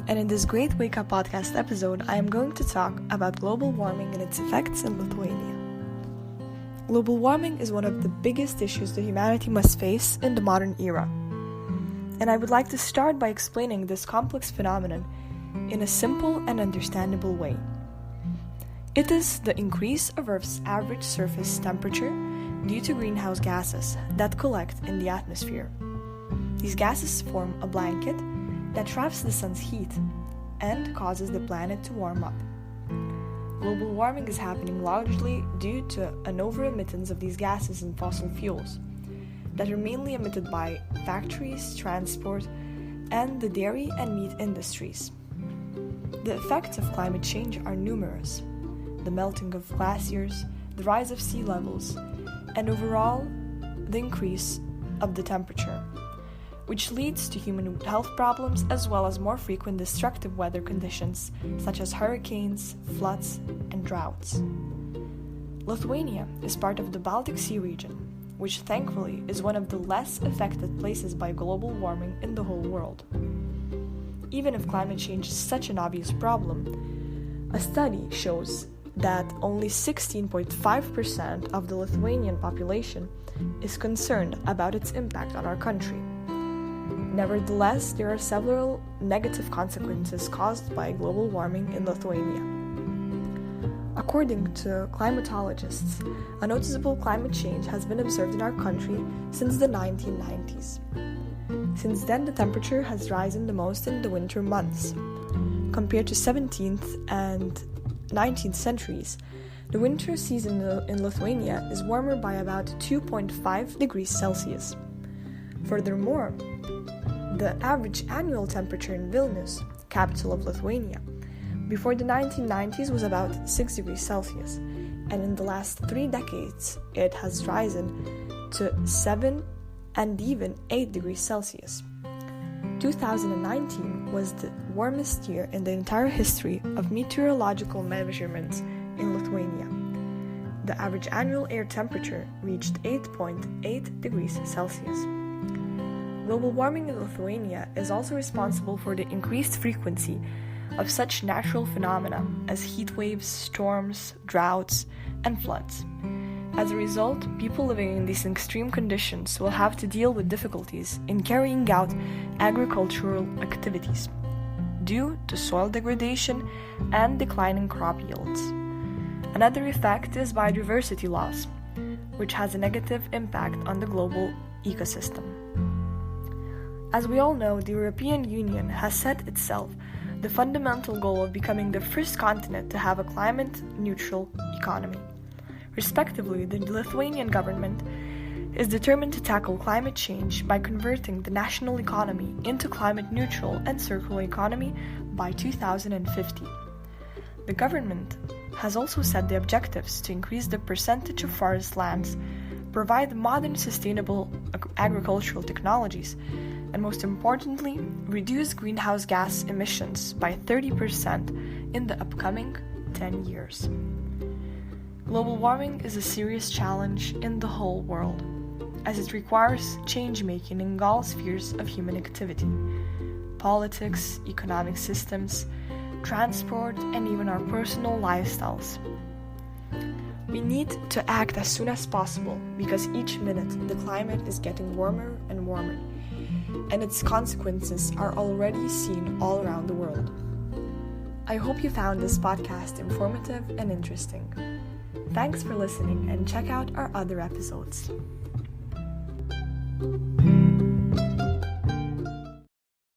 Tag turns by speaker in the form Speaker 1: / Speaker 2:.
Speaker 1: and in this Great Wake Up podcast episode, I am going to talk about global warming and its effects in Lithuania. Global warming is one of the biggest issues that humanity must face in the modern era. And I would like to start by explaining this complex phenomenon in a simple and understandable way. It is the increase of Earth's average surface temperature due to greenhouse gases that collect in the atmosphere. These gases form a blanket that traps the sun's heat and causes the planet to warm up. Global warming is happening largely due to an over-emittance of these gases and fossil fuels that are mainly emitted by factories, transport, and the dairy and meat industries. The effects of climate change are numerous: the melting of glaciers, the rise of sea levels, and overall, the increase of the temperature, which leads to human health problems as well as more frequent destructive weather conditions such as hurricanes, floods, and droughts. Lithuania is part of the Baltic Sea region, which thankfully is one of the less affected places by global warming in the whole world. Even if climate change is such an obvious problem, a study shows that only 16.5% of the Lithuanian population is concerned about its impact on our country. Nevertheless, there are several negative consequences caused by global warming in Lithuania. According to climatologists, a noticeable climate change has been observed in our country since the 1990s. Since then, the temperature has risen the most in the winter months. Compared to 17th and 19th centuries, the winter season in Lithuania is warmer by about 2.5 degrees Celsius. Furthermore, the average annual temperature in Vilnius, capital of Lithuania, before the 1990s was about 6 degrees Celsius, and in the last 3 decades it has risen to 7 and even 8 degrees Celsius. 2019 was the warmest year in the entire history of meteorological measurements in Lithuania. The average annual air temperature reached 8.8 degrees Celsius. Global warming in Lithuania is also responsible for the increased frequency of such natural phenomena as heat waves, storms, droughts, and floods. As a result, people living in these extreme conditions will have to deal with difficulties in carrying out agricultural activities due to soil degradation and declining crop yields. Another effect is biodiversity loss, which has a negative impact on the global ecosystem. As we all know, the European Union has set itself the fundamental goal of becoming the first continent to have a climate-neutral economy. Respectively, the Lithuanian government is determined to tackle climate change by converting the national economy into climate-neutral and circular economy by 2050. The government has also set the objectives to increase the percentage of forest lands, provide modern sustainable agricultural technologies, and most importantly, reduce greenhouse gas emissions by 30% in the upcoming 10 years. Global warming is a serious challenge in the whole world, as it requires change-making in all spheres of human activity: politics, economic systems, transport, and even our personal lifestyles. We need to act as soon as possible because each minute the climate is getting warmer and warmer, and its consequences are already seen all around the world. I hope you found this podcast informative and interesting. Thanks for listening and check out our other episodes.